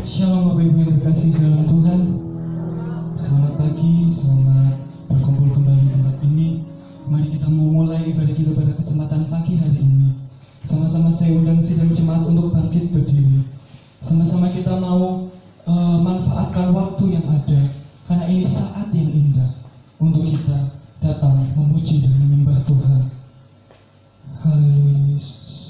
Shalom Bapak Ibu yang terkasih dalam Tuhan. Selamat pagi, selamat berkumpul kembali di tempat ini. Mari kita memulai ibadah kita pada kesempatan pagi hari ini. Sama-sama saya undang sidang jemaat untuk bangkit berdiri. Sama-sama kita mau manfaatkan waktu yang ada, karena ini saat yang indah untuk kita datang memuji dan menyembah Tuhan. Haleluya Yesus.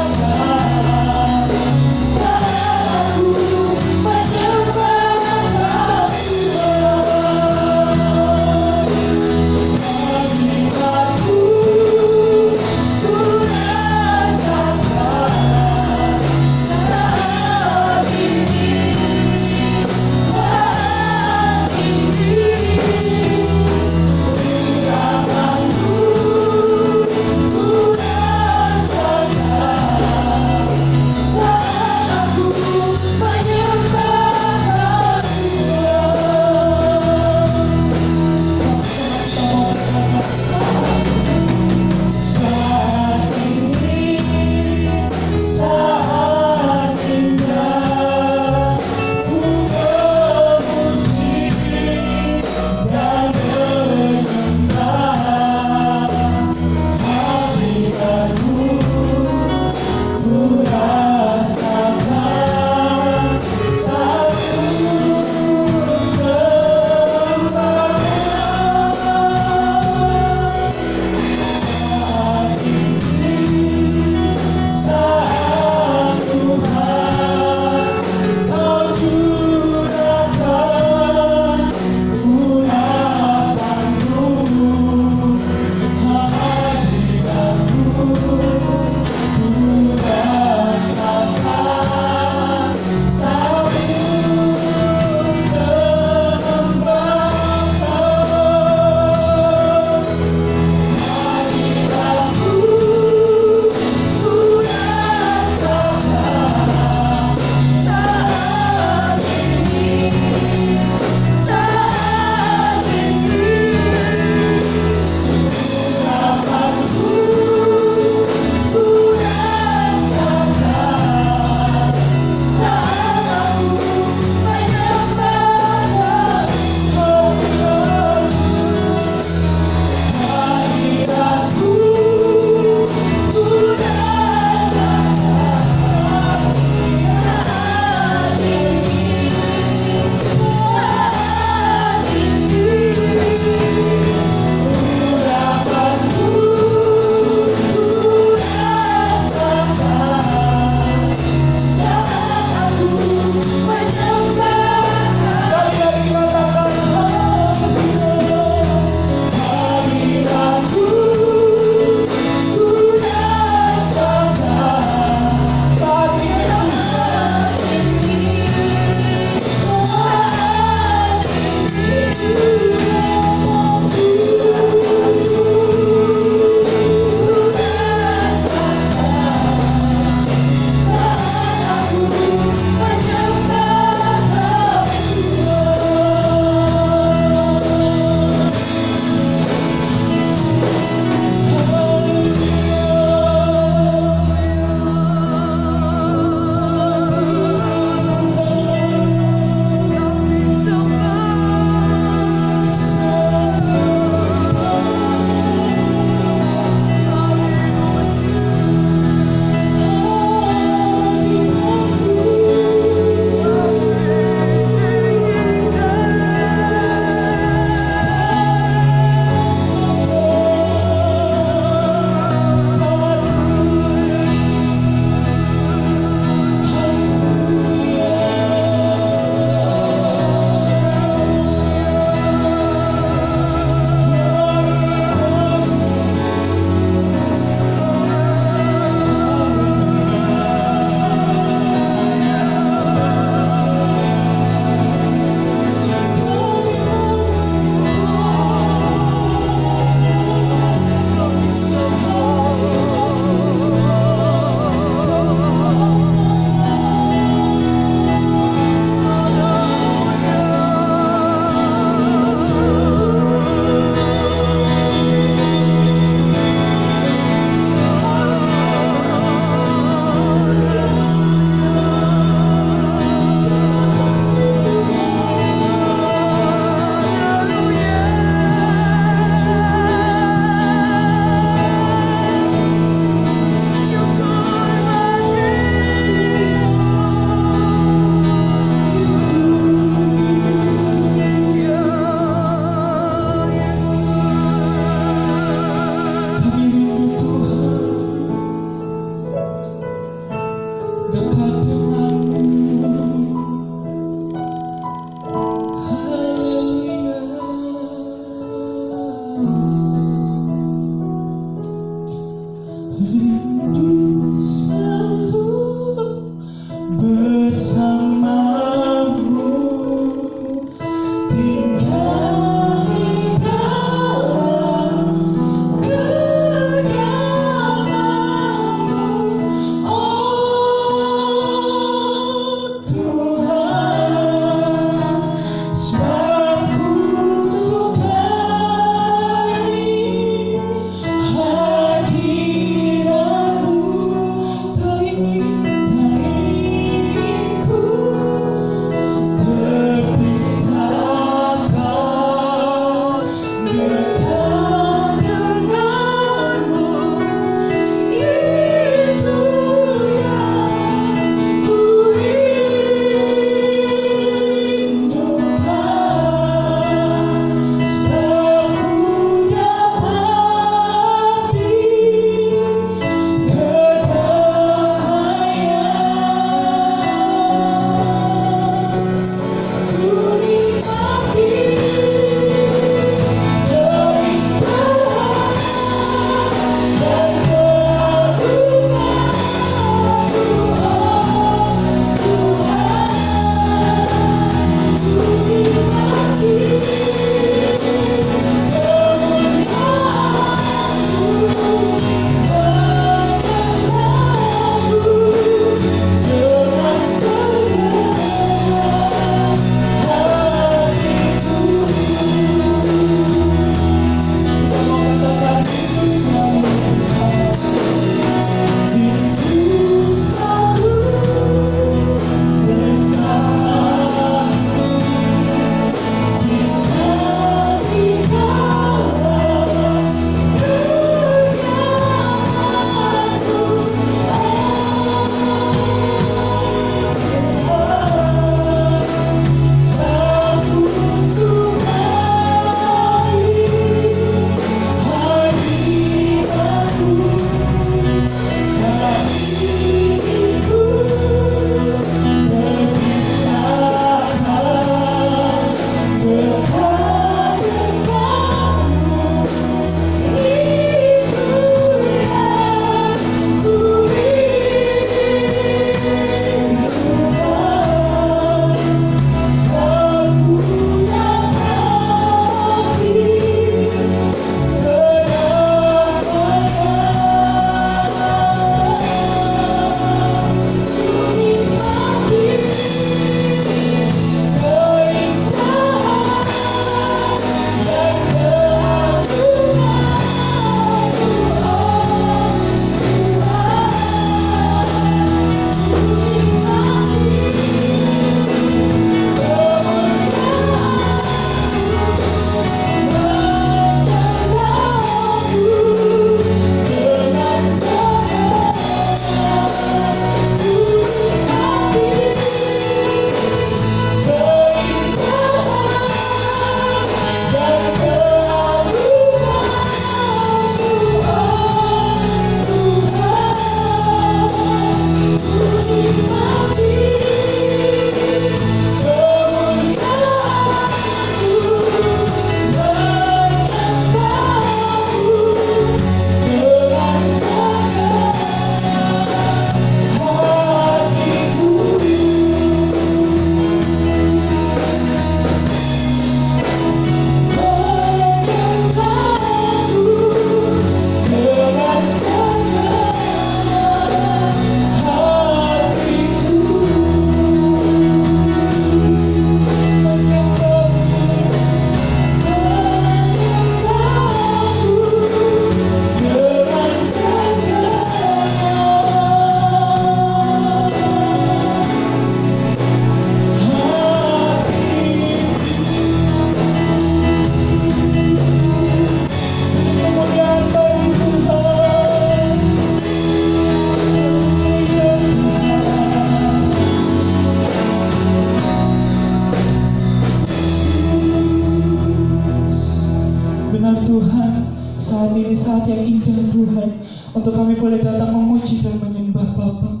Benar Tuhan, saat ini saat yang indah Tuhan, untuk kami boleh datang memuji dan menyembah Bapa.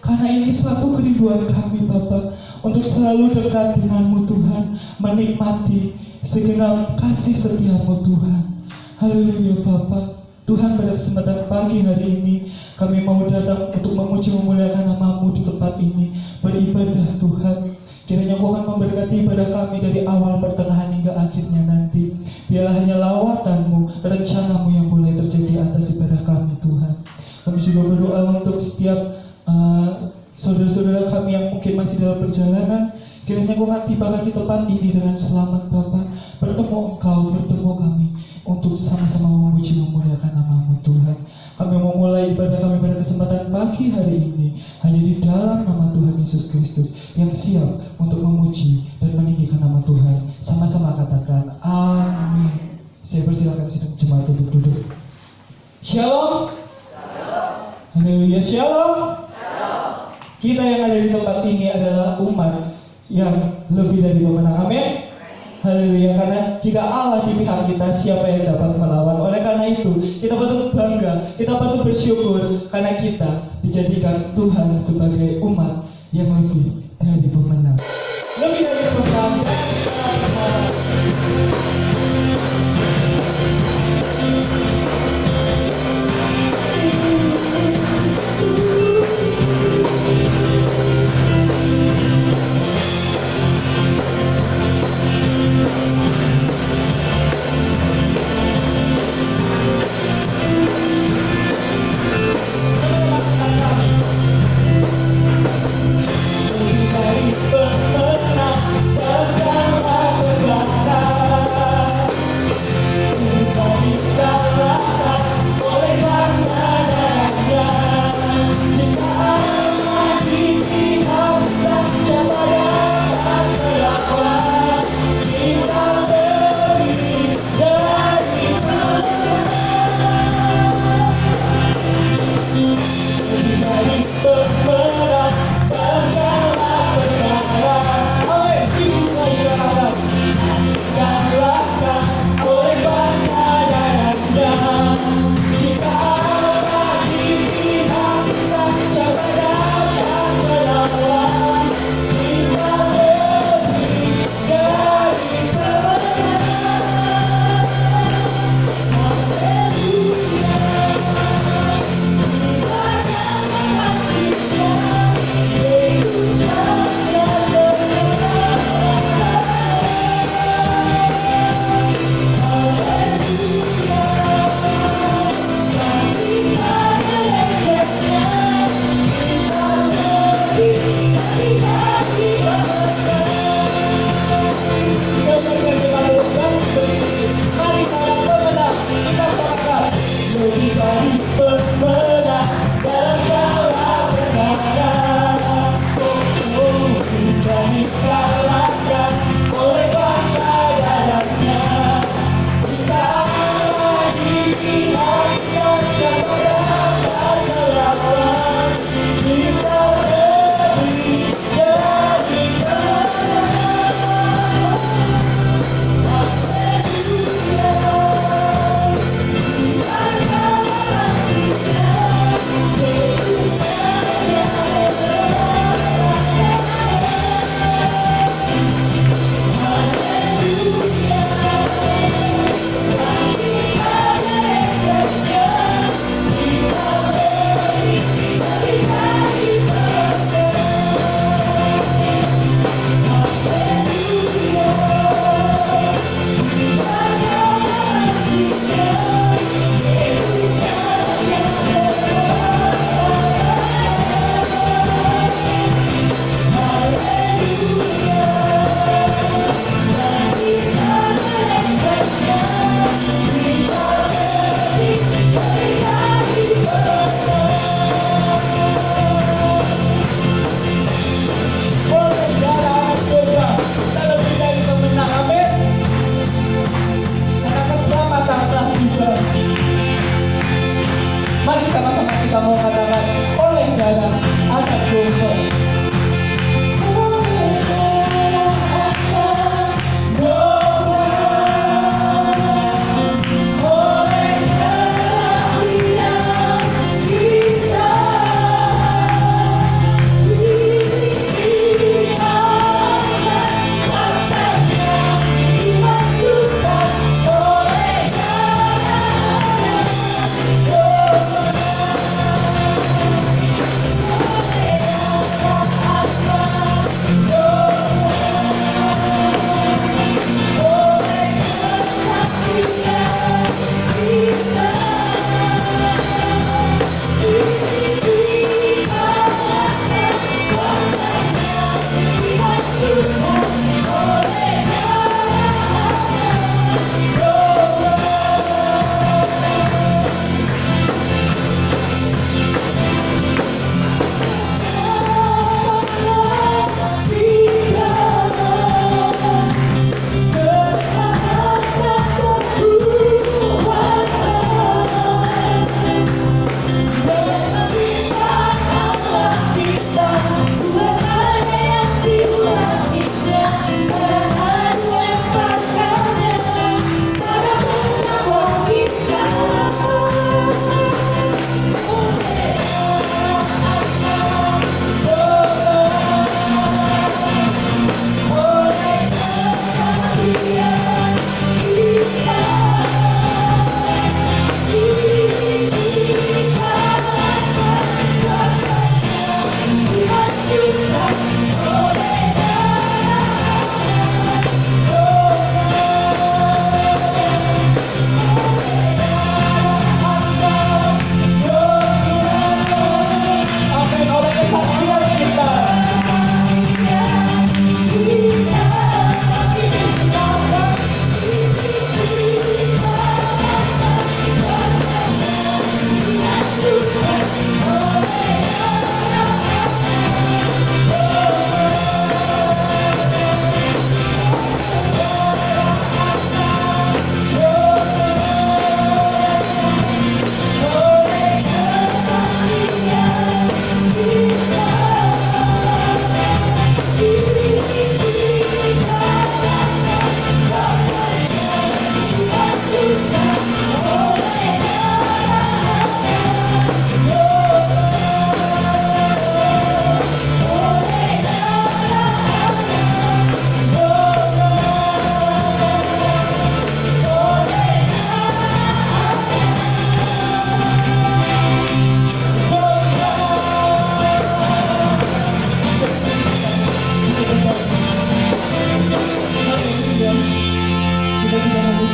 Karena ini suatu kerinduan kami Bapa, untuk selalu dekat denganmu Tuhan, menikmati segenap kasih setiamu Tuhan. Haleluya Bapa. Tuhan, pada kesempatan pagi hari ini kami mau datang untuk memuji memuliakan nama-Mu di tempat ini, beribadah Tuhan. Kiranya Kau akan memberkati ibadah kami dari awal, pertengahan hingga akhirnya nanti. Biarlah hanya lawatan-Mu, rencana-Mu yang boleh terjadi atas ibadah kami Tuhan. Kami juga berdoa untuk setiap saudara-saudara kami yang mungkin masih dalam perjalanan. Kiranya Kau akan tibakan di tempat ini dengan selamat Bapa. Bertemu Engkau, bertemu kami, untuk sama-sama memuji memuliakan nama-Mu Tuhan. Kami mau mulai ibadah kami pada kesempatan pagi hari ini hanya di dalam nama Tuhan Yesus Kristus yang siap untuk memuji dan meninggikan nama Tuhan. Sama-sama katakan amin. Saya persilakan sidang jemaat untuk duduk. Shalom. Haleluya, shalom. Kita yang ada di tempat ini adalah umat yang lebih dari pemenang. Amin. Haleluya, karena jika Allah di pihak kita, siapa yang dapat melawan? Oleh karena itu, kita patut bangga, kita patut bersyukur karena kita dijadikan Tuhan sebagai umat yang lebih dari pemenang. Lebih dari pemenang.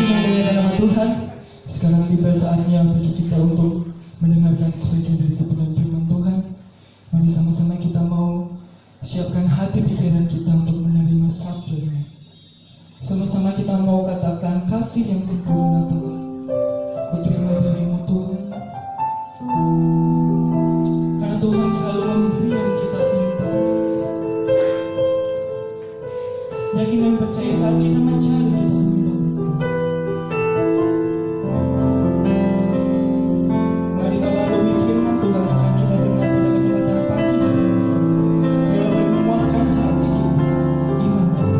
memuliakan nama Tuhan. Sekarang tiba saatnya bagi kita untuk mendengarkan sebagian dari kebenaran firman Tuhan. Mari sama-sama kita mau siapkan hati pikiran kita untuk menerima sabda-Nya. Sama-sama kita mau katakan, kasih yang sempurna Tuhan, ku terima dirimu Tuhan. Karena Tuhan selalu memberi yang kita minta. Yakin dan percaya saat kita mencari, kita akan mendapatkan. Mari melalui firman Tuhan akan kita dengar pada kesempatan pagi hari ini. Bila boleh memuatkan hati kita, iman kita.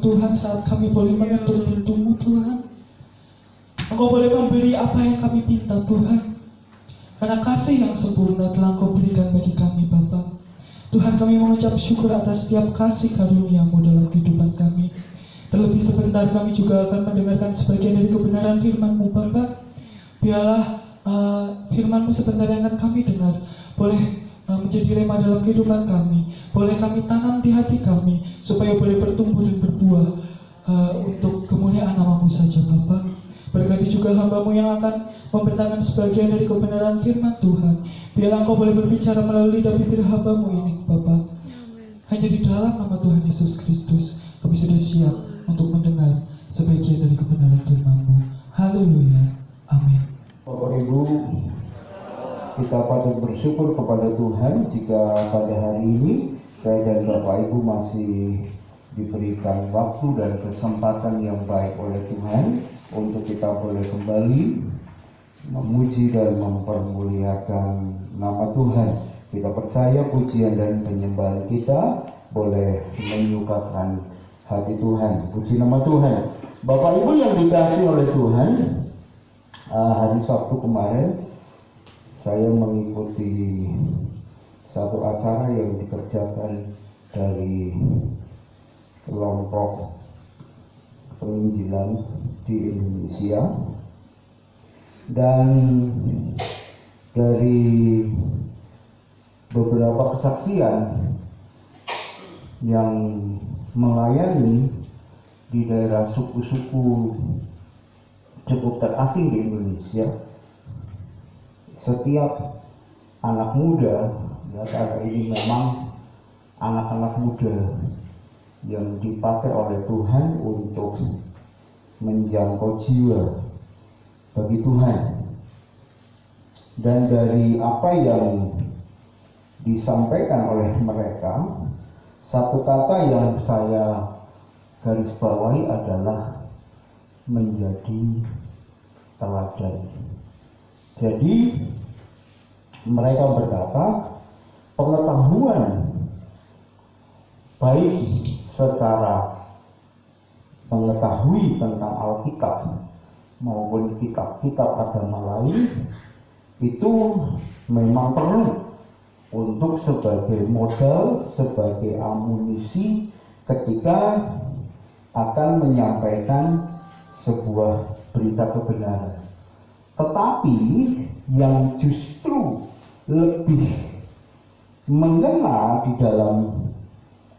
Tuhan saat kami boleh mengetuk pintu-Mu Tuhan. Engkau boleh memberi apa yang kami minta Tuhan. Karena kasih yang sempurna telah Engkau berikan bagi kami Bapa. Tuhan, kami mengucap syukur atas setiap kasih karunia-Mu dalam kehidupan kami. Terlebih sebentar kami juga akan mendengarkan sebagian dari kebenaran firman-Mu Bapa. Biarlah firman-Mu sebentar yang akan kami dengar boleh menjadi rema dalam kehidupan kami, boleh kami tanam di hati kami supaya boleh bertumbuh dan berbuah untuk kemuliaan nama-Mu saja Bapa. Berkati juga hamba-Mu yang akan membentangkan sebagian dari kebenaran firman Tuhan. Biarlah Engkau boleh berbicara melalui lidah bibir hamba-Mu ini Bapa. Hanya di dalam nama Tuhan Yesus Kristus kami sudah siap untuk mendengar sebagian dari kebenaran firman-Mu. Haleluya, amin. Bapak Ibu, kita patut bersyukur kepada Tuhan jika pada hari ini saya dan Bapak Ibu masih diberikan waktu dan kesempatan yang baik oleh Tuhan untuk kita boleh kembali memuji dan mempermuliakan nama Tuhan. Kita percaya pujian dan penyembahan kita boleh menyukakan hati Tuhan. Puji nama Tuhan. Bapak Ibu yang dikasihi oleh Tuhan, hari Sabtu kemarin saya mengikuti satu acara yang dikerjakan dari kelompok penginjilan di Indonesia, dan dari beberapa kesaksian yang melayani di daerah suku-suku cukup terasing di Indonesia, setiap anak muda, ya karena ini memang anak-anak muda yang dipakai oleh Tuhan untuk menjangkau jiwa bagi Tuhan. Dan dari apa yang disampaikan oleh mereka, satu kata yang saya garis bawahi adalah menjadi teladan. Jadi mereka berkata, pengetahuan baik secara mengetahui tentang Alkitab maupun kitab-kitab agama lain itu memang perlu untuk sebagai modal, sebagai amunisi ketika akan menyampaikan sebuah berita kebenaran. Tetapi yang justru lebih mengena di dalam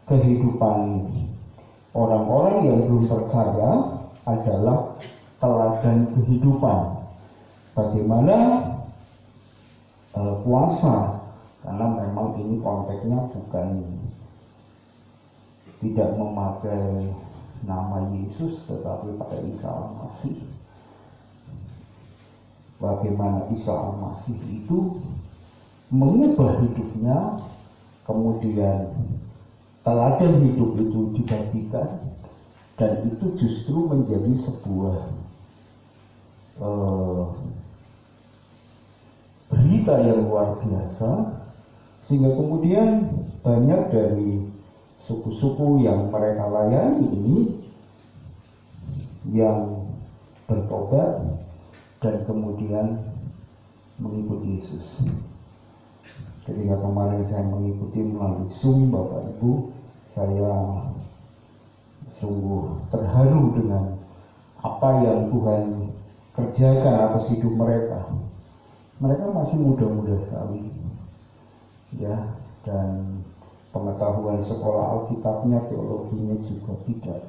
kehidupan orang-orang yang belum percaya adalah teladan kehidupan. Bagaimana puasa, karena memang ini konteksnya bukan tidak memakai nama Yesus tetapi pakai Isa Al-Masih. Bagaimana Isa Al-Masih itu mengubah hidupnya, kemudian teladan hidup itu dibagikan, dan itu justru menjadi sebuah berita yang luar biasa, sehingga kemudian banyak dari suku-suku yang mereka layani ini yang bertobat dan kemudian mengikuti Yesus. Ketika kemarin saya mengikuti melalui Zoom, Bapak Ibu, saya sungguh terharu dengan apa yang Tuhan kerjakan atas hidup mereka. Mereka masih muda-muda sekali, ya, dan pengetahuan sekolah Alkitabnya, teologinya juga tidak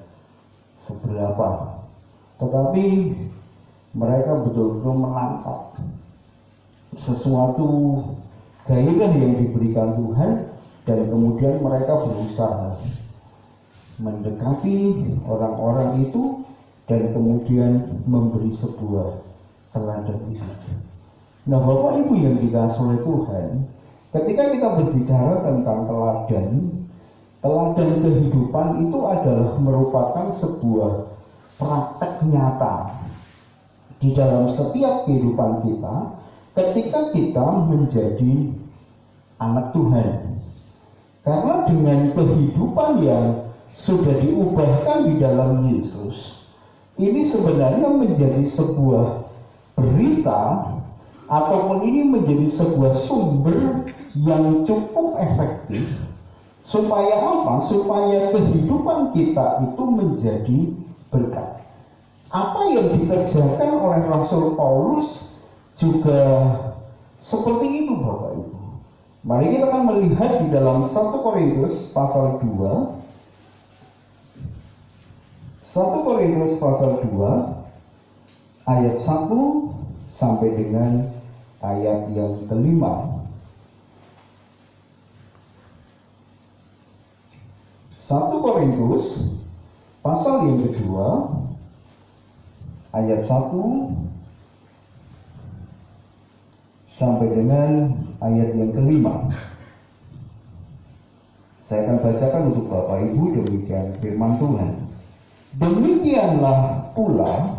seberapa. Tetapi mereka betul-betul menangkap sesuatu gairah yang diberikan Tuhan, dan kemudian mereka berusaha mendekati orang-orang itu dan kemudian memberi sebuah teladan itu. Nah, Bapak Ibu yang dikasihi oleh Tuhan, ketika kita berbicara tentang teladan kehidupan itu adalah merupakan sebuah praktek nyata di dalam setiap kehidupan kita ketika kita menjadi anak Tuhan. Karena dengan kehidupan yang sudah diubahkan di dalam Yesus, ini sebenarnya menjadi sebuah berita ataupun ini menjadi sebuah sumber yang cukup efektif. Supaya apa? Supaya kehidupan kita itu menjadi berkat. Apa yang dikerjakan oleh Rasul Paulus juga seperti itu, Bapak Ibu. Mari kita akan melihat di dalam 1 Korintus pasal 2. 1 Korintus pasal 2 ayat 1 sampai dengan ayat yang kelima. 1 Korintus pasal yang kedua ayat 1 sampai dengan ayat yang kelima. Saya akan bacakan untuk Bapak Ibu, demikian firman Tuhan. Demikianlah pula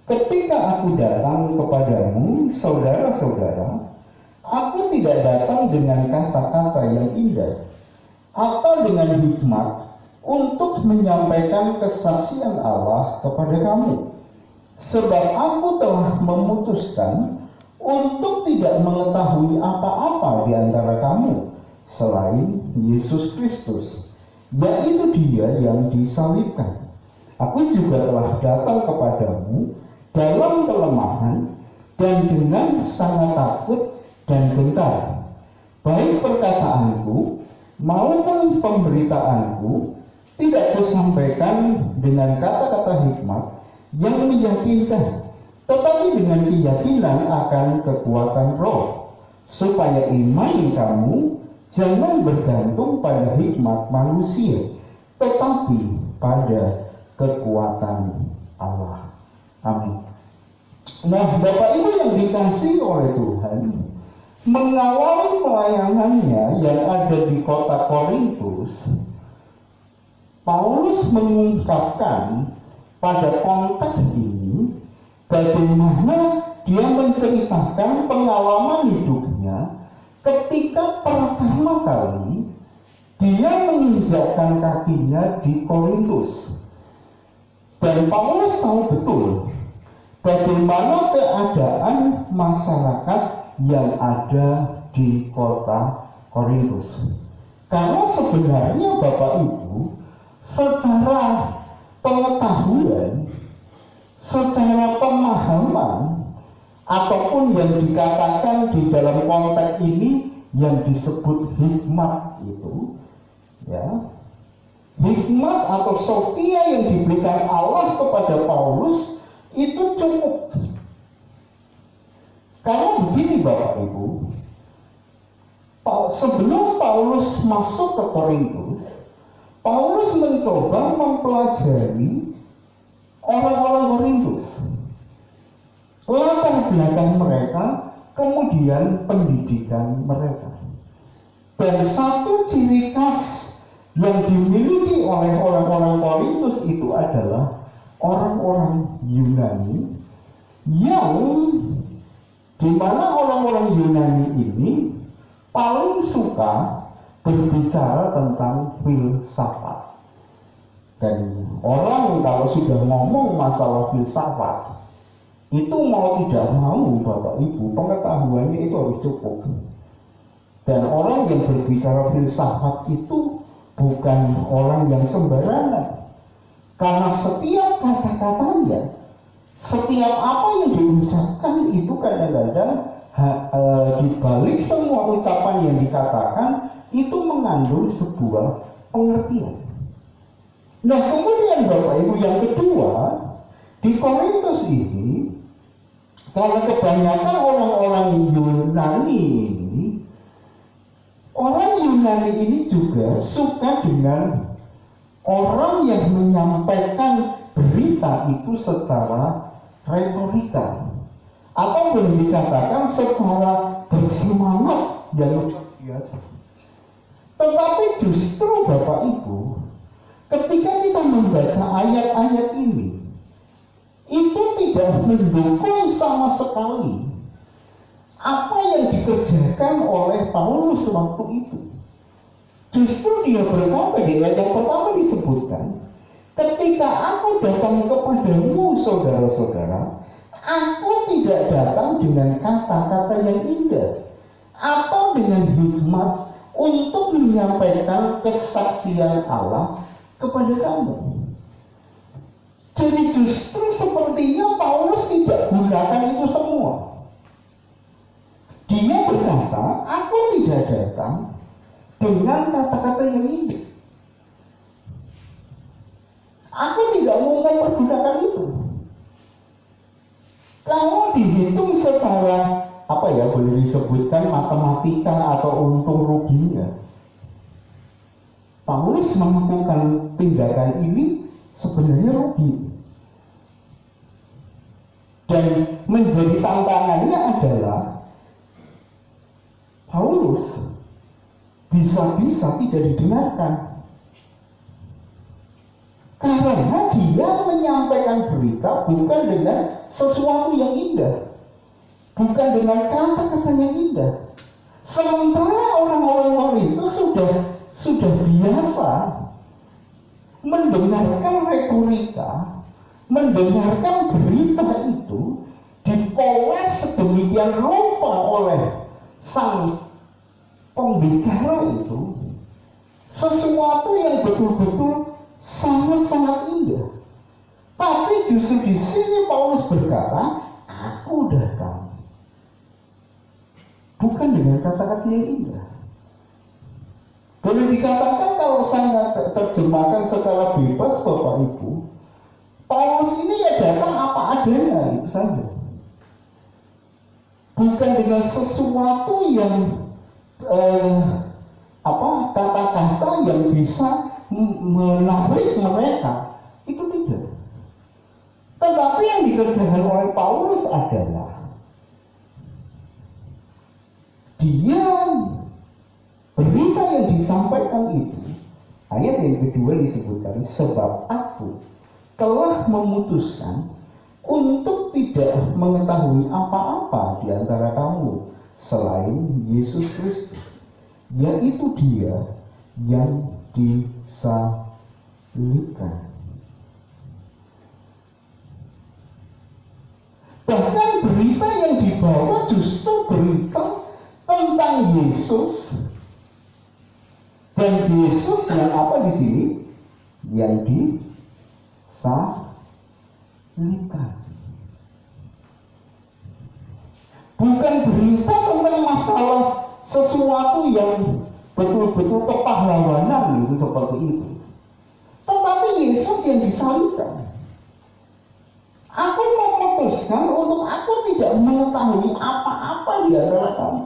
ketika aku datang kepadamu, saudara-saudara, aku tidak datang dengan kata-kata yang indah atau dengan hikmat untuk menyampaikan kesaksian Allah kepada kamu. Sebab aku telah memutuskan untuk tidak mengetahui apa-apa di antara kamu selain Yesus Kristus, yaitu Dia yang disalibkan. Aku juga telah datang kepadamu dalam kelemahan dan dengan sangat takut dan gentar. Baik perkataanku maupun pemberitaanku tidak kusampaikan dengan kata-kata hikmat yang meyakinkan, tetapi dengan keyakinan akan kekuatan roh, supaya iman kamu jangan bergantung pada hikmat manusia, tetapi pada kekuatan Allah. Amin. Nah, Bapak Ibu yang dikasihi oleh Tuhan, mengawali pelayanannya yang ada di kota Korintus, Paulus mengungkapkan pada konteks ini bagaimana dia menceritakan pengalaman hidupnya ketika pertama kali dia menginjakkan kakinya di Korintus. Dan Paulus tahu betul bagaimana keadaan masyarakat yang ada di kota Korintus. Karena sebenarnya Bapak Ibu, secara pengetahuan, secara pemahaman, ataupun yang dikatakan di dalam konteks ini yang disebut hikmat itu, ya, hikmat atau sophia yang diberikan Allah kepada Paulus itu cukup. Karena begini Bapak Ibu, sebelum Paulus masuk ke Korintus, Paulus mencoba mempelajari orang-orang Korintus, latar belakang mereka, kemudian pendidikan mereka. Dan satu ciri khas yang dimiliki oleh orang-orang Korintus itu adalah orang-orang Yunani, yang dimana orang-orang Yunani ini paling suka berbicara tentang filsafat. Dan orang kalau sudah ngomong masalah filsafat, itu mau tidak mau Bapak Ibu, pengetahuannya itu harus cukup. Dan orang yang berbicara filsafat itu bukan orang yang sembarangan. Karena setiap kata-katanya, setiap apa yang diucapkan itu kadang-kadang di balik semua ucapan yang dikatakan itu mengandung sebuah pengertian. Nah, kemudian Bapak Ibu yang kedua, di Korintus ini, karena kebanyakan orang-orang Yunani ini, orang Yunani ini juga suka dengan orang yang menyampaikan berita itu secara retorika, atau boleh dikatakan secara bersemangat yang luar biasa. Tetapi justru Bapak Ibu, ketika kita membaca ayat-ayat ini, itu tidak mendukung sama sekali apa yang dikerjakan oleh Paulus waktu itu. Justru dia berkata di ayat yang pertama disebutkan, ketika aku datang kepadamu saudara-saudara, aku tidak datang dengan kata-kata yang indah atau dengan hikmat untuk menyampaikan kesaksian Allah kepada kamu. Jadi justru sepertinya Paulus tidak gunakan itu semua. Dia berkata, aku tidak datang dengan kata-kata yang indah. Aku tidak mau mempergunakan itu. Kalau dihitung secara boleh disebutkan matematika atau untung ruginya, Paulus melakukan tindakan ini sebenarnya rugi. Dan menjadi tantangannya adalah Paulus bisa-bisa tidak didengarkan karena dia menyampaikan berita bukan dengan sesuatu yang indah, bukan dengan kata-kata yang indah. Sementara orang-orang itu sudah biasa mendengarkan retorika, mendengarkan berita itu dipoles sedemikian rupa oleh sang pembicara itu, sesuatu yang betul-betul sangat-sangat indah. Tapi justru di sini Paulus berkata, aku datang bukan dengan kata-kata yang indah. Boleh dikatakan kalau saya terjemahkan secara bebas Bapak Ibu, Paulus ini ya datang apa adanya, itu saja. Bukan dengan sesuatu yang kata-kata yang bisa menarik mereka, itu tidak. Tetapi yang dikerjakan oleh Paulus adalah dia berita yang disampaikan itu, ayat yang kedua disebutkan, sebab aku telah memutuskan untuk tidak mengetahui apa-apa di antara kamu selain Yesus Kristus, yaitu Dia yang disalibkan. Bahkan berita yang dibawa justru berita tentang Yesus, dan Yesus yang apa di sini? Yang disalibkan. Bukan berita tentang masalah sesuatu yang betul-betul kepahlawanan itu seperti itu. Tetapi Yesus yang disalibkan. Aku memutuskan untuk aku tidak mengetahui apa-apa di antara kamu.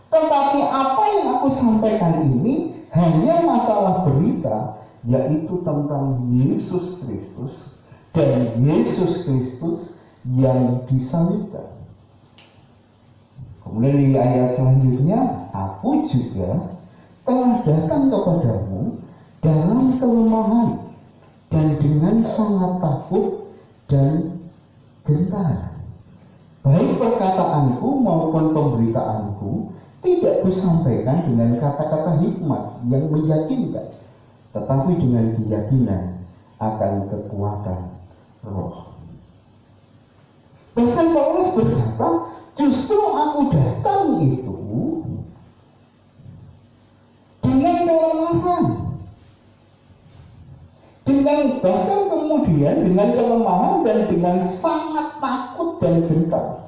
Tetapi apa yang aku sampaikan ini hanya masalah berita, yaitu tentang Yesus Kristus dan Yesus Kristus yang disalibkan. Kemudian di ayat selanjutnya, aku juga telah datang kepadamu dalam kelemahan dan dengan sangat takut dan gentar. Baik perkataanku maupun pemberitaanku tidak kusampaikan dengan kata-kata hikmat yang meyakinkan, tetapi dengan keyakinan akan kekuatan roh. Bahkan Paulus berkata, justru aku datang itu dengan kelemahan, bahkan kemudian dengan kelemahan dan dengan sangat takut dan gentar.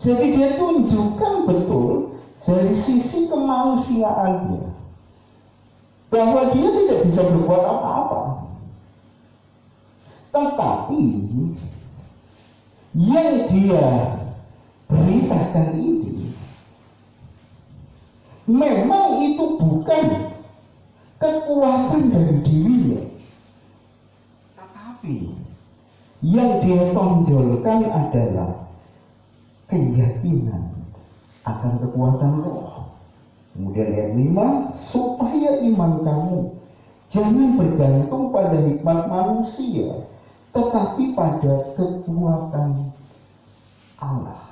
Jadi dia tunjukkan betul dari sisi kemanusiaannya bahwa dia tidak bisa berbuat apa-apa. Tetapi yang dia beritakan ini memang itu bukan kekuatan dari dirinya, tetapi yang dia tonjolkan adalah keyakinan akan kekuatan roh. Kemudian ayat 5, supaya iman kamu jangan bergantung pada hikmat manusia, tetapi pada kekuatan Allah.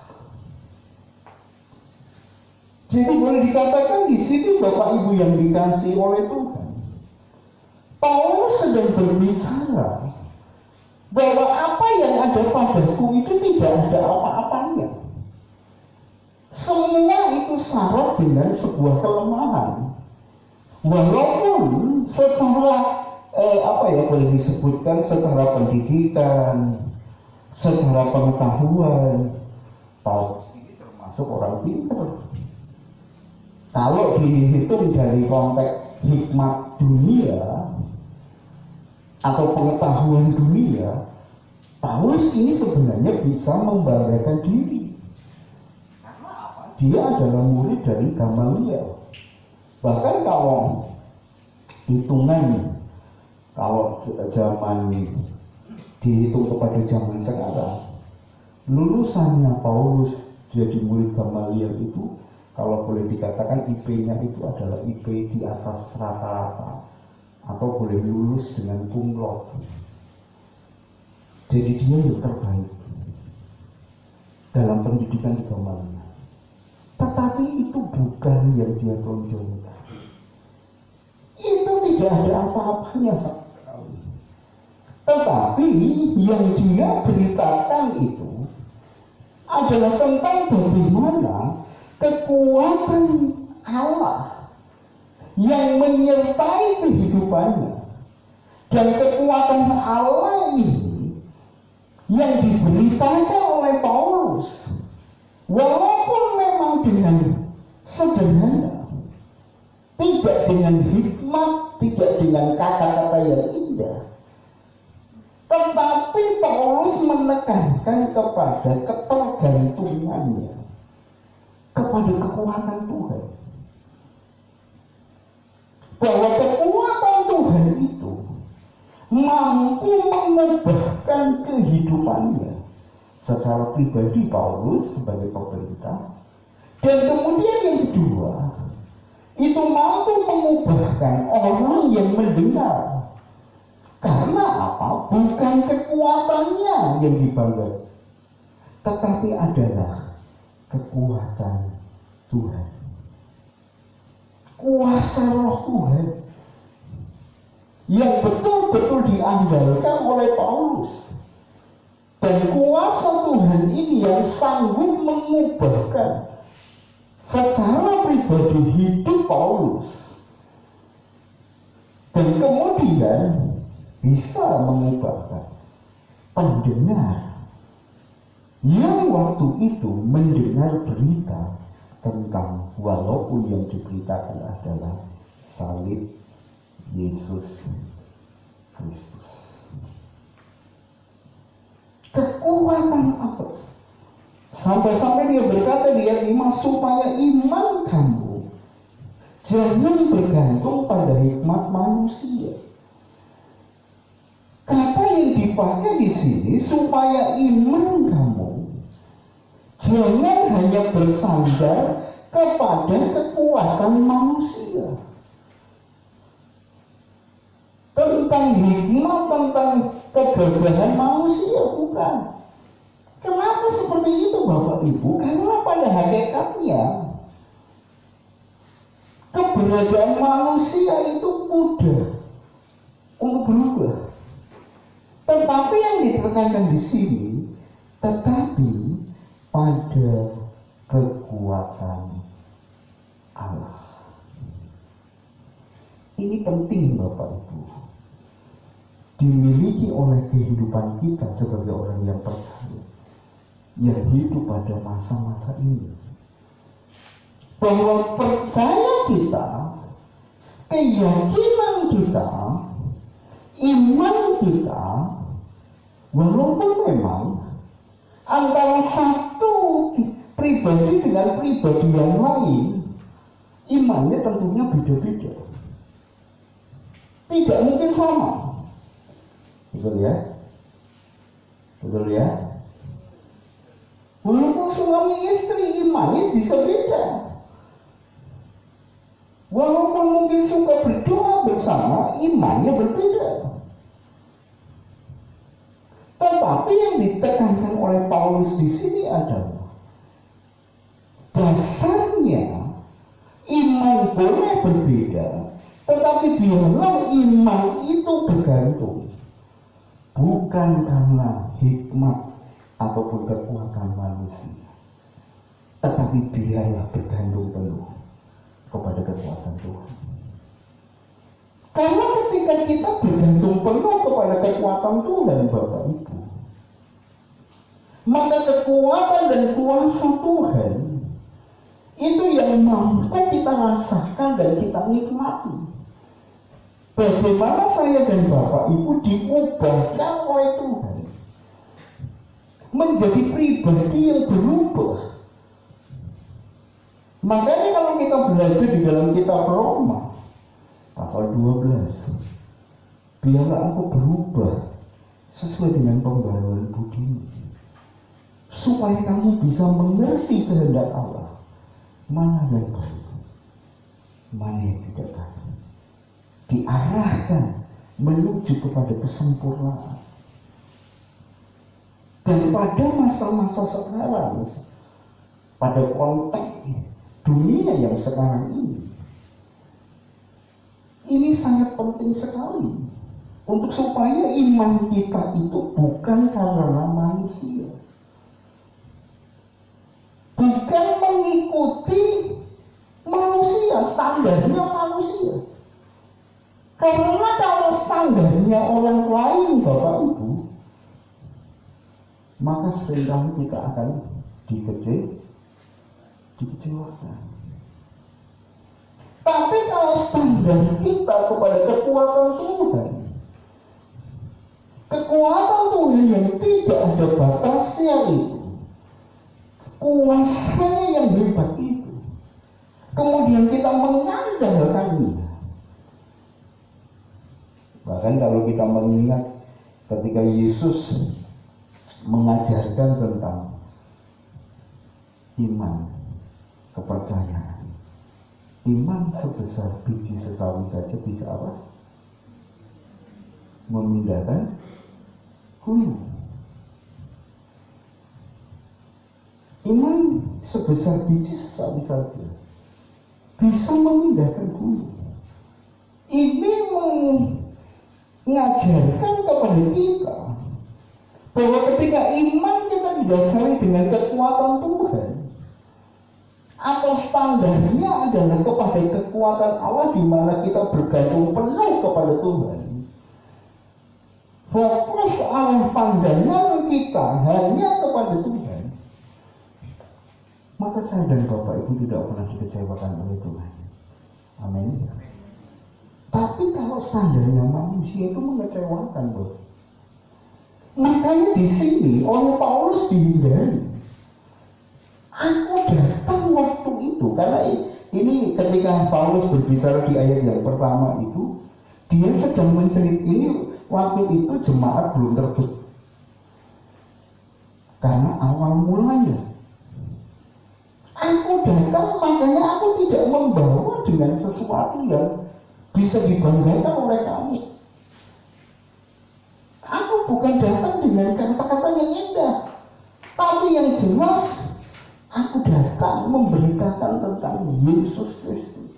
Jadi boleh dikatakan di sini Bapak Ibu yang dikasihi oleh Tuhan, Paulus sedang berbicara bahwa apa yang ada padaku itu tidak ada apa-apanya. Semua itu syarat dengan sebuah kelemahan. Walaupun secara boleh disebutkan secara pendidikan, secara pengetahuan, Paulus ini termasuk orang pintar. Kalau dihitung dari konteks hikmat dunia atau pengetahuan dunia, Paulus ini sebenarnya bisa membanggakan diri. Karena apa? Dia adalah murid dari Gamaliel. Bahkan kalau hitungan, kalau zaman dihitung kepada zaman sekarang, lulusannya Paulus jadi murid Gamaliel itu, kalau boleh dikatakan IP-nya itu adalah IP di atas rata-rata, atau boleh lulus dengan cum laude. Jadi dia yang terbaik dalam pendidikan di Gamaliel. Tetapi itu bukan yang dia tonjolkan. Itu tidak ada apa-apanya sama sekali. Tetapi yang dia beritakan itu adalah tentang bagaimana kekuatan Allah yang menyertai kehidupannya, dan kekuatan Allah ini yang diberitakan oleh Paulus, walaupun memang dengan sederhana, tidak dengan hikmat, tidak dengan kata-kata yang indah, tetapi Paulus menekankan kepada ketergantungannya kepada kekuatan Tuhan. Bahwa kekuatan Tuhan itu mampu mengubahkan kehidupannya secara pribadi Paulus sebagai pemerintah, dan kemudian yang kedua itu mampu mengubahkan orang yang mendengar. Karena apa? Bukan kekuatannya yang dibanggakan, tetapi adalah kekuatan Tuhan, kuasa Roh Tuhan yang betul-betul diandalkan oleh Paulus. Dan kuasa Tuhan ini yang sanggup mengubahkan secara pribadi hidup Paulus, dan kemudian bisa mengubahkan pendengar yang waktu itu mendengar berita tentang, walaupun yang diberitakan adalah salib Yesus Kristus. Kekuatan apa? Sampai-sampai dia berkata di ayat 5, supaya iman kamu jangan bergantung pada hikmat manusia. Kata yang dipakai di sini, supaya iman kamu jangan hanya bersandar kepada kekuatan manusia. Tentang hikmat, tentang kegagahan manusia, bukan. Kenapa seperti itu Bapak Ibu? Karena pada hakikatnya keberadaan manusia itu mudah untuk berubah. Tetapi yang ditekankan di sini, tetapi pada kekuatan Allah. Ini penting Bapak Ibu, dimiliki oleh kehidupan kita sebagai orang yang percaya, yang hidup pada masa-masa ini. Bahwa percaya kita, keyakinan kita, iman kita, walaupun memang antara satu pribadi dengan pribadi yang lain, imannya tentunya beda-beda, tidak mungkin sama. Betul ya? Betul ya? Walaupun suami istri imannya bisa beda, walaupun mungkin suka berdoa bersama, imannya berbeda. Tetapi yang ditekankan oleh Paulus di sini adalah dasarnya Iman boleh berbeda, tetapi biarlah iman itu bergantung bukan karena hikmat ataupun kekuatan manusia, tetapi biarlah bergantung penuh kepada kekuatan Tuhan. Karena ketika kita bergantung penuh kepada kekuatan Tuhan, Bapak Ibu, maka kekuatan dan kuasa Tuhan itu yang mampu kita rasakan dan kita nikmati. Bagaimana saya dan Bapak Ibu diubahkan oleh Tuhan menjadi pribadi yang berubah. Makanya kalau kita belajar di dalam kitab Roma pasal 12, biarlah engkau berubah sesuai dengan pembaharuan budimu, supaya kamu bisa mengerti kehendak Allah, mana yang baik, mana yang tidak baik, diarahkan menuju kepada kesempurnaan. Dan pada masa-masa sekarang, pada konteks dunia yang sekarang ini sangat penting sekali untuk supaya iman kita itu bukan karena manusia, bukan mengikuti manusia, standarnya manusia. Karena kalau standarnya orang lain, Bapak Ibu, maka seringkali kita akan dikecewakan. Tapi kalau standar kita kepada kekuatan Tuhan, kekuatan Tuhan yang tidak ada batasnya itu, kuasanya yang hebat itu, kemudian kita mengandalkannya. Bahkan kalau kita mengingat ketika Yesus mengajarkan tentang iman, kepercayaan, iman sebesar biji sesawi saja bisa apa? Memindahkan gunung. Iman sebesar biji sesawi saja bisa memindahkan gunung. Ini mengajarkan kepada kita bahwa ketika iman kita didasari dengan kekuatan Tuhan, atau standarnya adalah kepada kekuatan Allah, di mana kita bergantung penuh kepada Tuhan, fokus arah pandangan kita hanya kepada Tuhan, maka saya dan Bapak Ibu tidak pernah dikecewakan oleh Tuhan. Amin. Tapi kalau standarnya manusia itu mengecewakan, Bro. Makanya di sini oleh Paulus dihindari. Aku datang waktu itu, karena ini ketika Paulus berbicara di ayat yang pertama itu, dia sedang menceritakan ini waktu itu jemaat belum terbentuk. Karena awal mulanya aku datang, makanya aku tidak membawa dengan sesuatu yang bisa dibanggakan oleh kamu. Aku bukan datang dengan kata-kata yang indah, tapi yang jelas aku datang memberitakan tentang Yesus Kristus.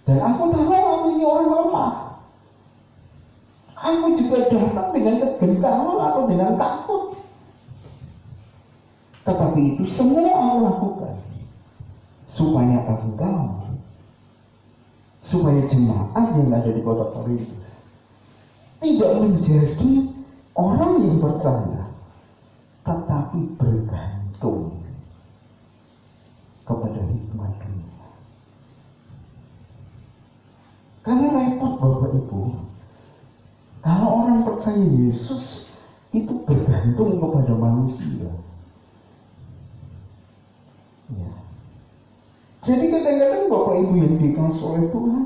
Dan aku tahu aku ini orang lemah. Aku juga datang dengan kegentaran atau dengan takut. Tetapi itu semua aku lakukan supaya engkau, supaya jemaat yang ada di kota Korintus tidak menjadi orang yang percaya, tetapi bergantung kepada hikmat dunia. Karena repot Bapak Ibu, kalau orang percaya Yesus itu bergantung kepada manusia. Ya. Jadi kadang-kadang Bapak Ibu yang dikasih oleh Tuhan,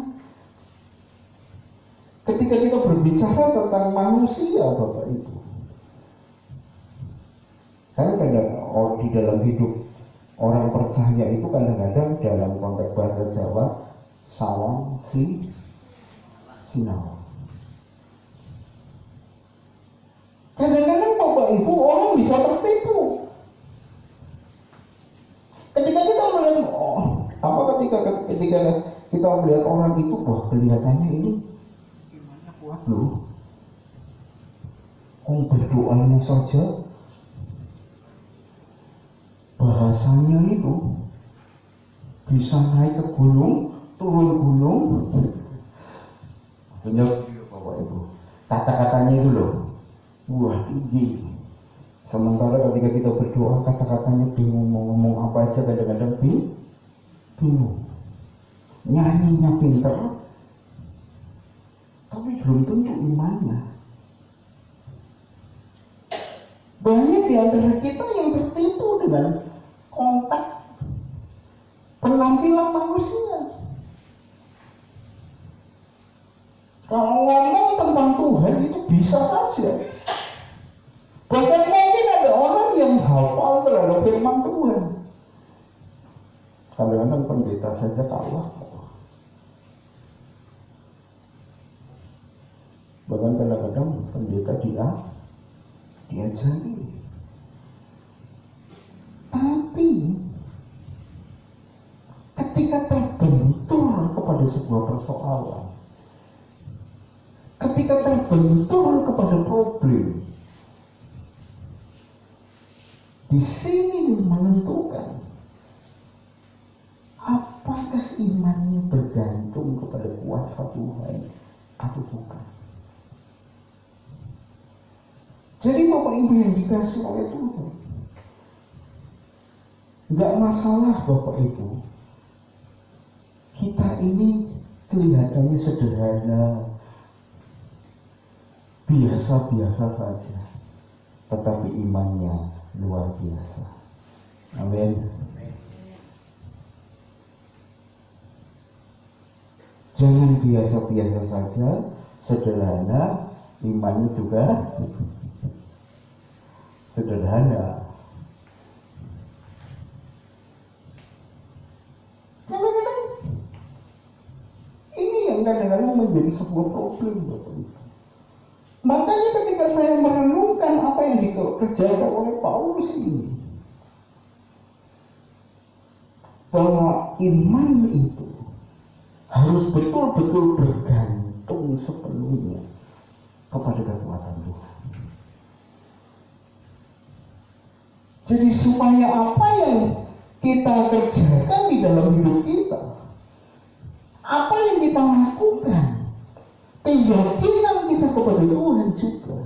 ketika kita berbicara tentang manusia, Bapak Ibu, karena kadang di dalam hidup orang percaya itu kadang-kadang dalam konteks bahasa Jawa sawang sinau. Kadang-kadang Bapak Ibu orang bisa tertipu. Ketika kita melihat ketika kita melihat orang itu, wah kelihatannya ini imannya kuat loh. Berdoanya saja, bahasanya itu bisa naik ke gunung, turun gunung. Maksudnya Bapak Ibu, kata-katanya itu loh, wah tinggi. Sementara ketika kita berdoa, kata-katanya bingung, mau ngomong apa aja kadang-kadang bingung. Nyanyinya pinter, tapi belum tentu imannya. Banyak di antara kita yang tertipu dengan kontak penampilan manusia. Kalau ngomong tentang Tuhan itu bisa saja. Bahkan mungkin ada orang yang hafal terhadap firman Tuhan. Kadang-kadang pendeta saja kalah. Bahkan kadang-kadang pendeta diajari. Tapi ketika terbentur kepada sebuah persoalan, ketika terbentur kepada problem, di sini menentukan apakah imannya bergantung kepada kuasa Tuhan atau bukan. Jadi Bapak Ibu yang dikasih oleh Tuhan, nggak masalah Bapak Ibu, kita ini kelihatannya sederhana, biasa-biasa saja, tetapi imannya luar biasa. Amin. Jangan biasa-biasa saja, sederhana, imannya juga sederhana. Kadang-kadang ini yang kadang-kadang menjadi sebuah problem Bapak Ibu. Makanya ketika saya merenungkan apa yang dikerjakan oleh Paulus ini, bahwa iman itu harus betul-betul bergantung sepenuhnya kepada kekuatan Tuhan. Jadi supaya apa yang kita kerjakan di dalam hidup kita, apa yang kita lakukan, keyakinan kita kepada Tuhan juga,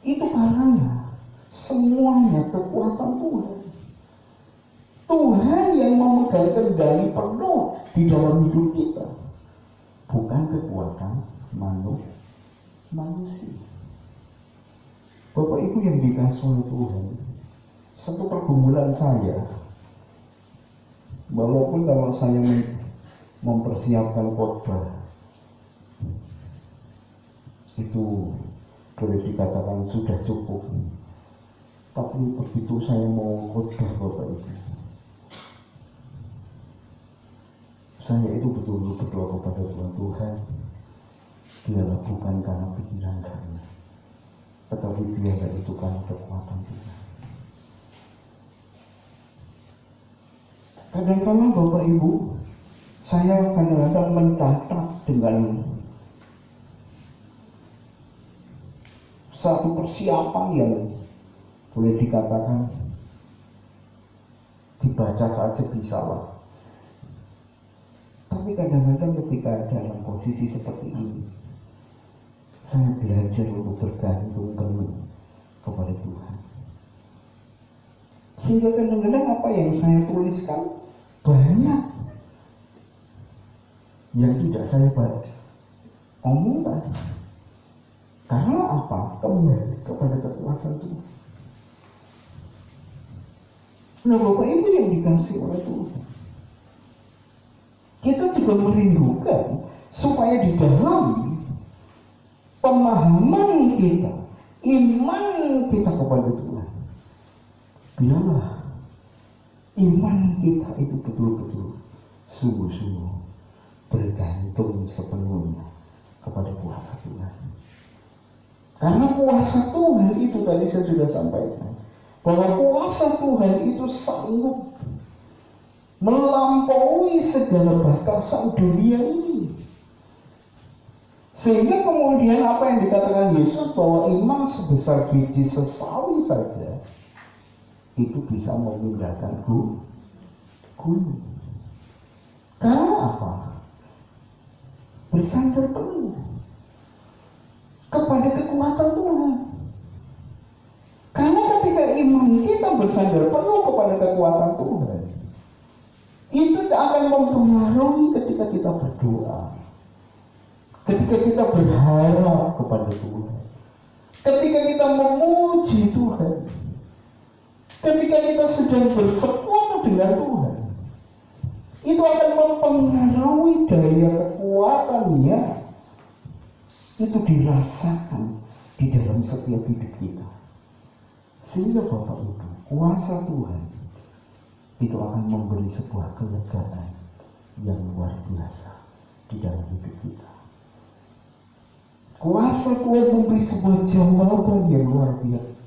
itu karena semuanya kekuatan Tuhan. Tuhan yang memegang kendali penuh di dalam hidup kita, bukan kekuatan manusia. Bapak Ibu yang dikasih oleh Tuhan, satu pergumulan saya, walaupun kalau saya mempersiapkan khotbah itu boleh dikatakan sudah cukup, tapi begitu saya mau khotbah Bapak Ibu, saya itu betul-betul berdoa kepada Tuhan, biarlah bukan karena pikiran saya, tetapi biarlah itu karena kekuatan Tuhan. Kadang-kadang Bapak Ibu, saya kadang-kadang mencatat dengan satu persiapan yang boleh dikatakan dibaca saja bisa lah. Tapi kadang-kadang ketika dalam posisi seperti ini, saya belajar untuk bergantung penuh kepada Tuhan. Sehingga kadang-kadang apa yang saya tuliskan banyak yang tidak saya omongkan. Karena apa? Kembali kepada kekuatan Tuhan. Nah Bapak Ibu yang dikasih oleh Tuhan, kita juga merindukan supaya di dalam pemahaman kita, iman kita kepada Tuhan, biarlah iman kita itu betul-betul sungguh-sungguh bergantung sepenuhnya kepada kuasa Tuhan. Karena kuasa Tuhan itu tadi saya sudah sampaikan, bahwa kuasa Tuhan itu sanggup melampaui segala batasan dunia ini. Sehingga kemudian apa yang dikatakan Yesus bahwa iman sebesar biji sesawi saja itu bisa memindahkan gunung. Karena apa? Bersandar penuh kepada kekuatan Tuhan. Karena ketika iman kita bersandar penuh kepada kekuatan Tuhan, itu akan mempengaruhi ketika kita berdoa, ketika kita berharap kepada Tuhan, ketika kita memuji Tuhan, ketika kita sedang bersekutu dengan Tuhan. Itu akan mempengaruhi daya kekuatannya. Itu dirasakan di dalam setiap hidup kita. Sehingga Bapak Ibu, kuasa Tuhan itu akan memberi sebuah kelegaan yang luar biasa di dalam hidup kita. Kuasa Tuhan memberi sebuah jawaban yang luar biasa.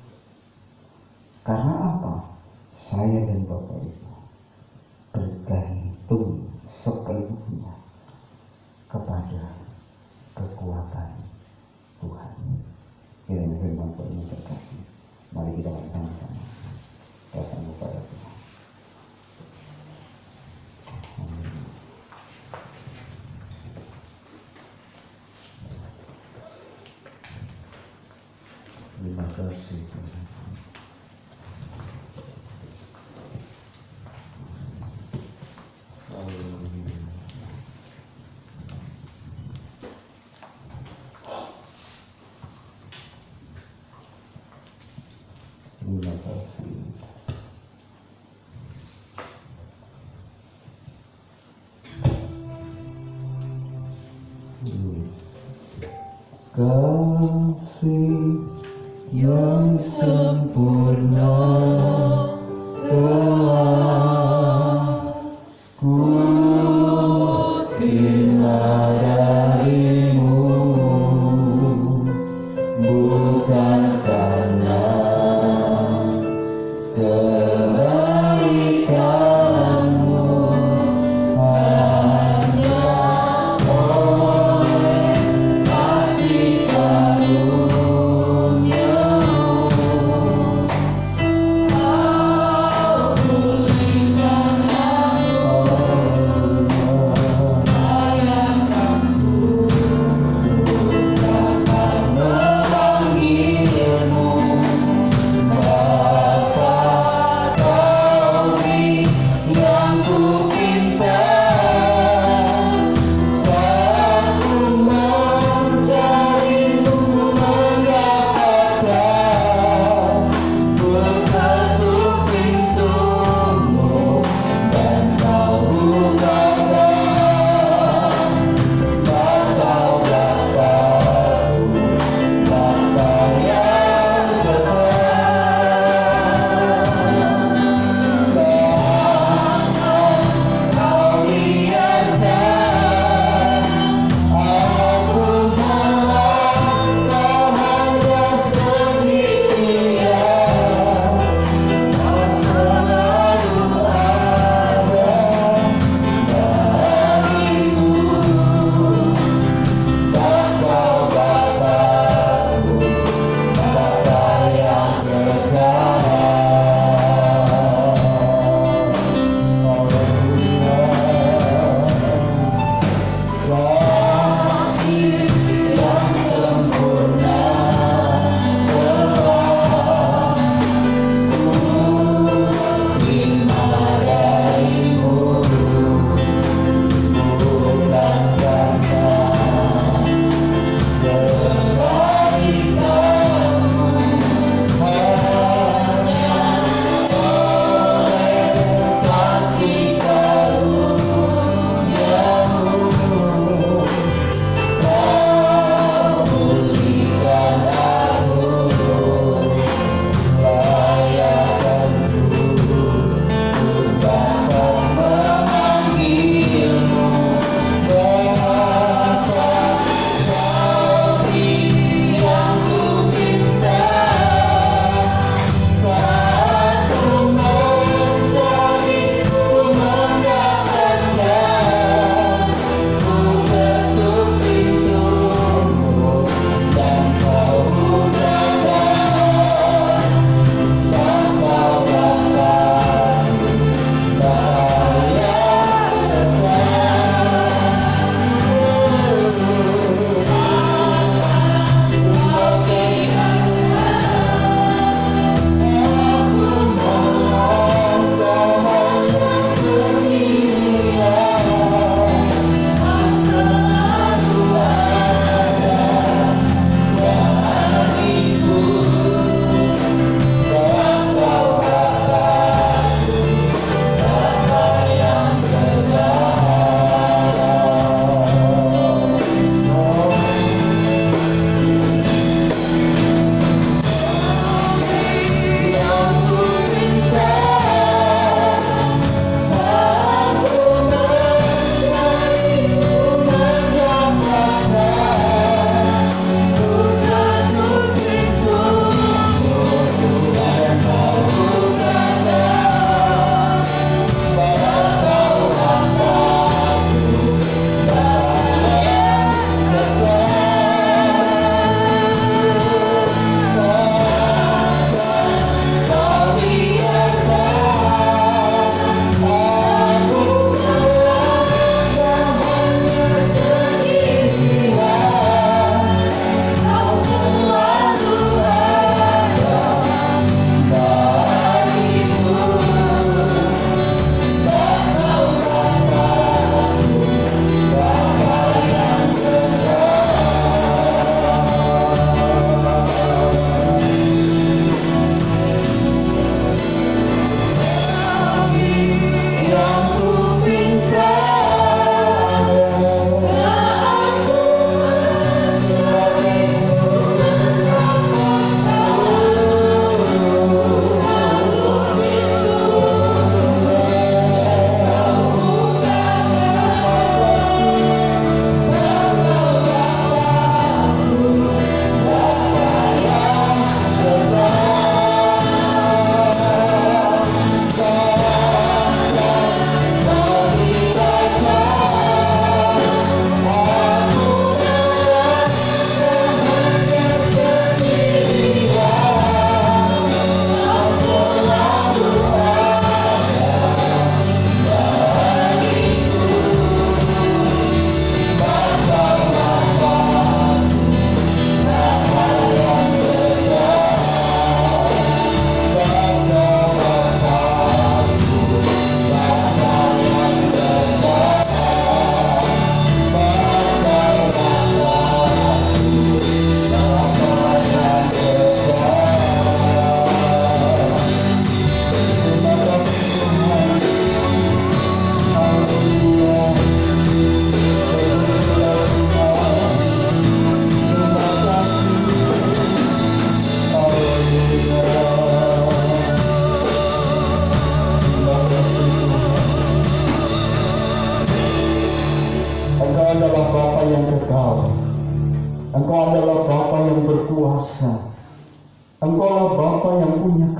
Karena apa? Saya dan Bapak Ibu bergantung sepenuhnya kepada kekuatan Tuhan. Kiranya firman Tuhan memberkati. Mari kita bersama-sama datang kepada Tuhan. Amin. Terima kasih Tuhan. Terima kasih. Kasih yang sempurna telah ku terima darimu, bukan karena kebaikanmu, hanya oleh kasih karunia-Mu Kau berikan aku sayangkanku, dapat memanggilmu Bapa.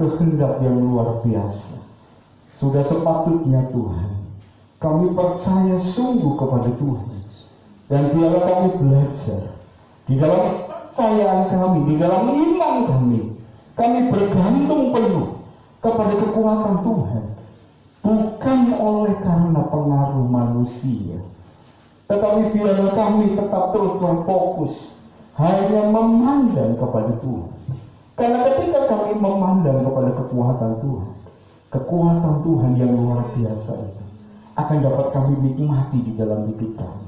kehendak yang luar biasa. Sudah sepatutnya Tuhan, kami percaya sungguh kepada Tuhan. Dan biarlah kami belajar di dalam kepercayaan kami, di dalam iman kami bergantung penuh kepada kekuatan Tuhan. Bukan oleh karena pengaruh manusia, tetapi biarlah kami tetap terus berfokus hanya memandang kepada Tuhan. Karena ketika kami memandang kepada kekuatan Tuhan yang luar biasa itu akan dapat kami nikmati di dalam hidup kami,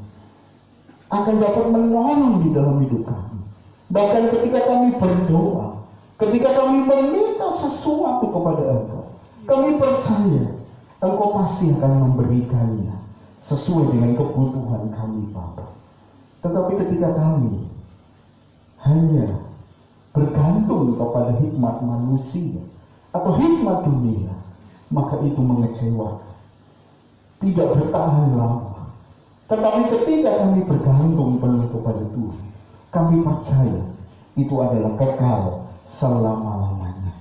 akan dapat menolong di dalam hidup kami. Bahkan ketika kami berdoa, ketika kami meminta sesuatu kepada Engkau, kami percaya Engkau pasti akan memberikannya sesuai dengan kebutuhan kami, Bapa. Tetapi ketika kami hanya bergantung kepada hikmat manusia atau hikmat dunia, maka itu mengecewakan, tidak bertahan lama. Tetapi ketika kami bergantung penuh kepada Tuhan, kami percaya itu adalah kekal selama-lamanya.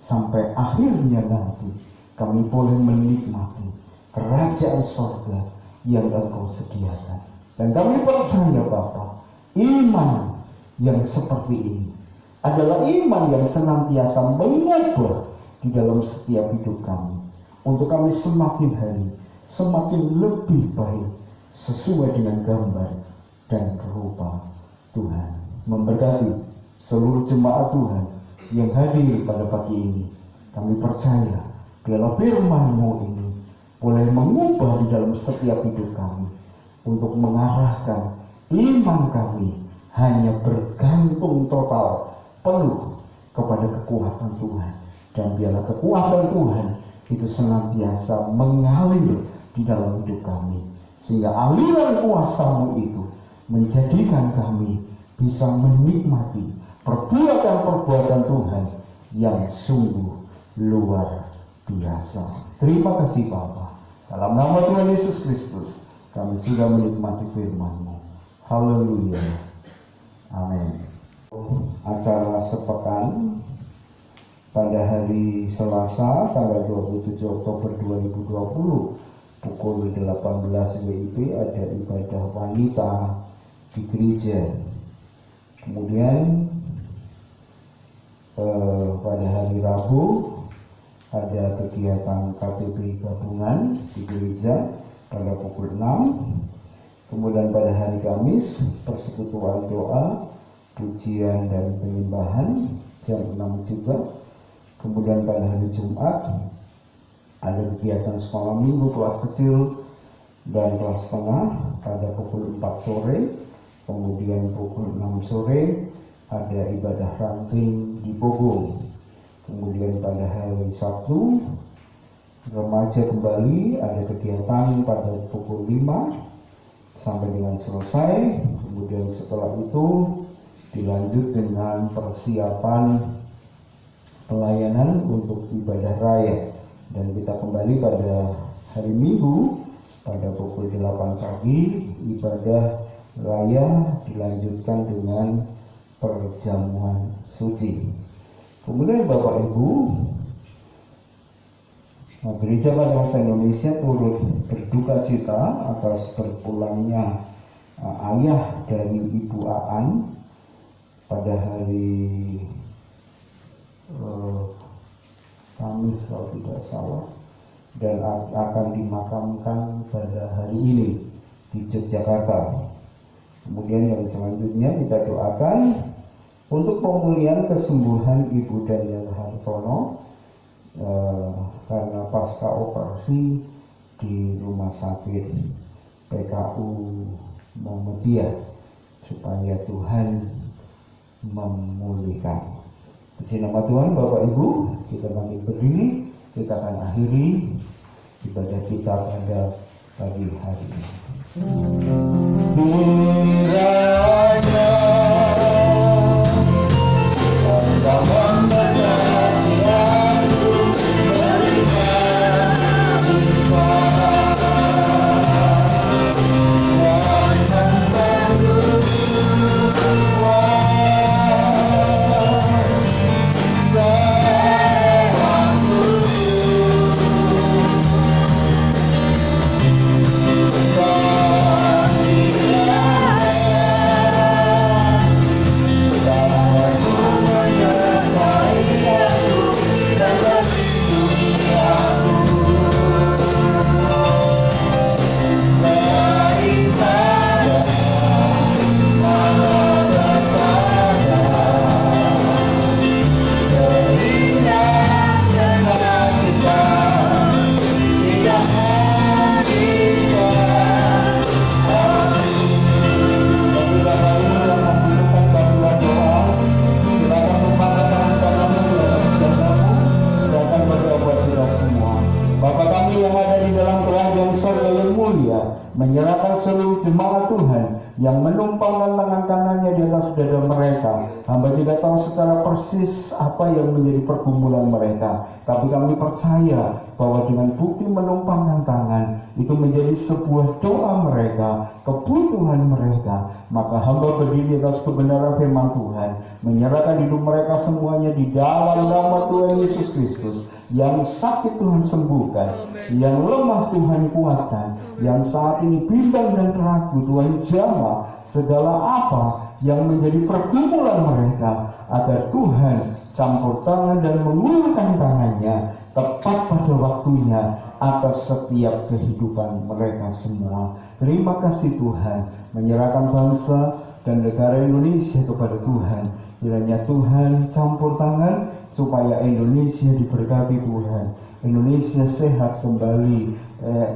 Sampai akhirnya nanti kami boleh menikmati kerajaan sorga yang Engkau sediakan. Dan kami percaya Bapa, iman yang seperti ini adalah iman yang senantiasa mengubah di dalam setiap hidup kami, untuk kami semakin hari semakin lebih baik sesuai dengan gambar dan rupa Tuhan. Memberkati seluruh jemaat Tuhan yang hadir pada pagi ini. Kami percaya biarlah firman-Mu ini boleh mengubah di dalam setiap hidup kami, untuk mengarahkan iman kami hanya bergantung total penuh kepada kekuatan Tuhan. Dan biarlah kekuatan Tuhan itu senantiasa mengalir di dalam hidup kami, sehingga aliran kuasa-Mu itu menjadikan kami bisa menikmati perbuatan-perbuatan Tuhan yang sungguh luar biasa. Terima kasih Bapa. Dalam nama Tuhan Yesus Kristus kami sudah menikmati firman-Mu. Haleluya. Amin. Acara sepekan pada hari Selasa tanggal 27 Oktober 2020 pukul 18 WIB ada ibadah wanita di gereja. Kemudian pada hari Rabu ada kegiatan KTP gabungan di gereja pada pukul 6. Kemudian pada hari Kamis persekutuan doa, pujian dan penyembahan jam 6 juga. Kemudian pada hari Jumat ada kegiatan sekolah minggu kelas kecil dan kelas tengah pada pukul 4 sore. Kemudian pukul 6 sore ada ibadah ranting di Bogor. Kemudian pada hari Sabtu remaja kembali, ada kegiatan pada pukul 5 sampai dengan selesai. Kemudian setelah itu dilanjut dengan persiapan pelayanan untuk ibadah raya, dan kita kembali pada hari Minggu pada pukul 8 pagi. Ibadah raya dilanjutkan dengan perjamuan suci. Kemudian Bapak Ibu, Gereja Bangsa Indonesia turut berduka cita atas berpulangnya ayah dari Ibu Aan pada hari Kamis kalau tidak salah, dan akan dimakamkan pada hari ini di Yogyakarta. Kemudian yang selanjutnya kita doakan untuk pemulihan kesembuhan Ibu Daniel Hartono karena pasca operasi di rumah sakit PKU Muhammadiyah, supaya Tuhan memulihkan. Puji nama Tuhan. Bapak Ibu, kita bangkit berdiri, kita akan akhiri ibadah kita pada pagi hari ini. mulia menyerahkan seluruh jemaat Tuhan yang menumpangkan tangan kanannya di atas dada mereka. Hamba tidak tahu secara persis apa yang menjadi pergumulan mereka, tapi kami percaya bahwa dengan bukti menumpangkan tangan itu menjadi sebuah doa mereka, kebutuhan mereka. Maka hamba berdiri di atas kebenaran firman Tuhan, menyerahkan hidup mereka semuanya di dalam nama Tuhan Yesus Kristus. Yang sakit Tuhan sembuhkan, yang lemah Tuhan kuatkan, yang saat ini bimbang dan ragu Tuhan jamah segala apa yang menjadi pergumulan mereka, agar Tuhan campur tangan dan mengulurkan tangannya tepat pada waktunya atas setiap kehidupan mereka semua. Terima kasih Tuhan, menyerahkan bangsa dan negara Indonesia kepada Tuhan. Kiranya Tuhan campur tangan supaya Indonesia diberkati Tuhan. Indonesia sehat kembali,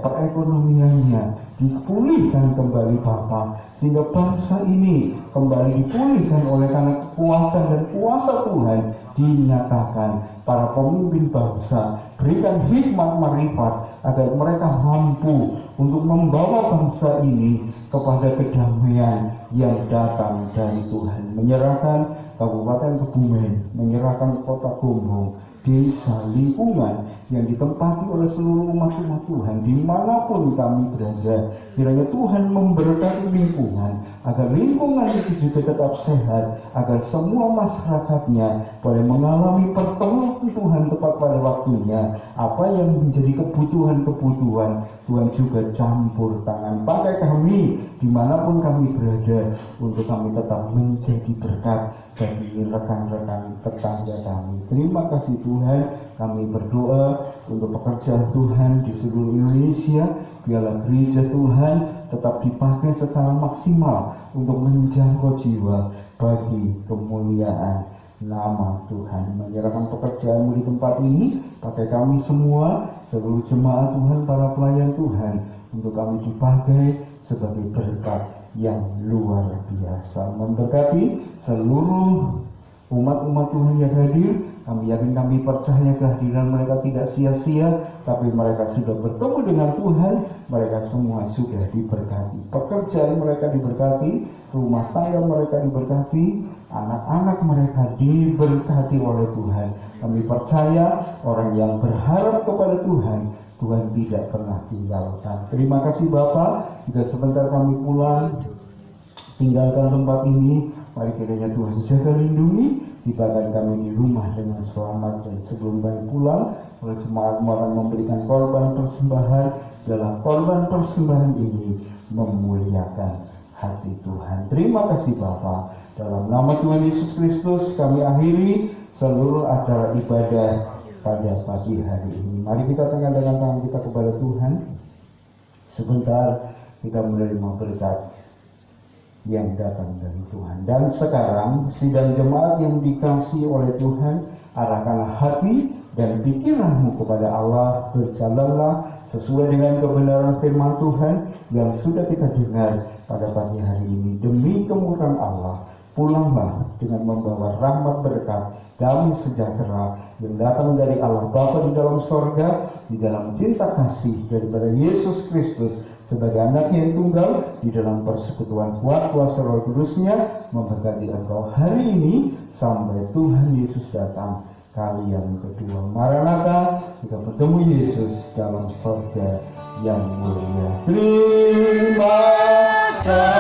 perekonomiannya dipulihkan kembali Bapa, sehingga bangsa ini kembali dipulihkan oleh karena kekuatan dan kuasa Tuhan dinyatakan. Para pemimpin bangsa berikan hikmat marifat agar mereka mampu untuk membawa bangsa ini kepada kedamaian yang datang dari Tuhan. Menyerahkan Kabupaten Kebumen, menyerahkan Kota Gombong, desa, lingkungan yang ditempati oleh seluruh umat-umat Tuhan dimanapun kami berada. Kiranya Tuhan memberkati lingkungan, agar lingkungan itu juga tetap sehat, agar semua masyarakatnya boleh mengalami pertolongan Tuhan tepat pada waktunya. Apa yang menjadi kebutuhan-kebutuhan, Tuhan juga campur tangan. Pakai kami dimanapun kami berada, untuk kami tetap menjadi berkat bagi rekan-rekan tetangga kami. Terima kasih Tuhan, kami berdoa untuk pekerjaan Tuhan di seluruh Indonesia. Biarlah gereja Tuhan tetap dipakai secara maksimal untuk menjangkau jiwa bagi kemuliaan nama Tuhan. Menyerahkan pekerjaanmu di tempat ini, pakai kami semua, seluruh jemaat Tuhan, para pelayan Tuhan, untuk kami dipakai sebagai berkat yang luar biasa. Memberkati seluruh umat-umat Tuhan yang hadir. Kami yakin, kami percaya kehadiran mereka tidak sia-sia, tapi mereka sudah bertemu dengan Tuhan. Mereka semua sudah diberkati, pekerjaan mereka diberkati, rumah tangga mereka diberkati, anak-anak mereka diberkati oleh Tuhan. Kami percaya orang yang berharap kepada Tuhan, Tuhan tidak pernah tinggalkan. Terima kasih Bapak. Jika sebentar kami pulang, tinggalkan tempat ini, mari kiranya Tuhan jaga lindungi, tibakan kami di rumah dengan selamat. Dan sebelum kami pulang, oleh jemaatmu akan memberikan korban persembahan. Dalam korban persembahan ini memuliakan hati Tuhan. Terima kasih Bapa. Dalam nama Tuhan Yesus Kristus kami akhiri seluruh acara ibadah pada pagi hari ini. Mari kita tengahkan tangan kita kepada Tuhan. Sebentar kita menerima berkat yang datang dari Tuhan. Dan sekarang sidang jemaat yang dikasihi oleh Tuhan, arahkanlah hati dan pikiranmu kepada Allah. Berjalanlah sesuai dengan kebenaran firman Tuhan yang sudah kita dengar pada pagi hari ini. Demi kemurahan Allah, pulanglah dengan membawa rahmat berkat, damai sejahtera yang datang dari Allah Bapa di dalam sorga, di dalam cinta kasih daripada Yesus Kristus sebagai anaknya yang tunggal, di dalam persekutuan kuat kuasa Roh Kudusnya, memberkati engkau hari ini sampai Tuhan Yesus datang kali yang kedua. Maranatha, kita bertemu Yesus dalam sorga yang mulia. Terima kasih.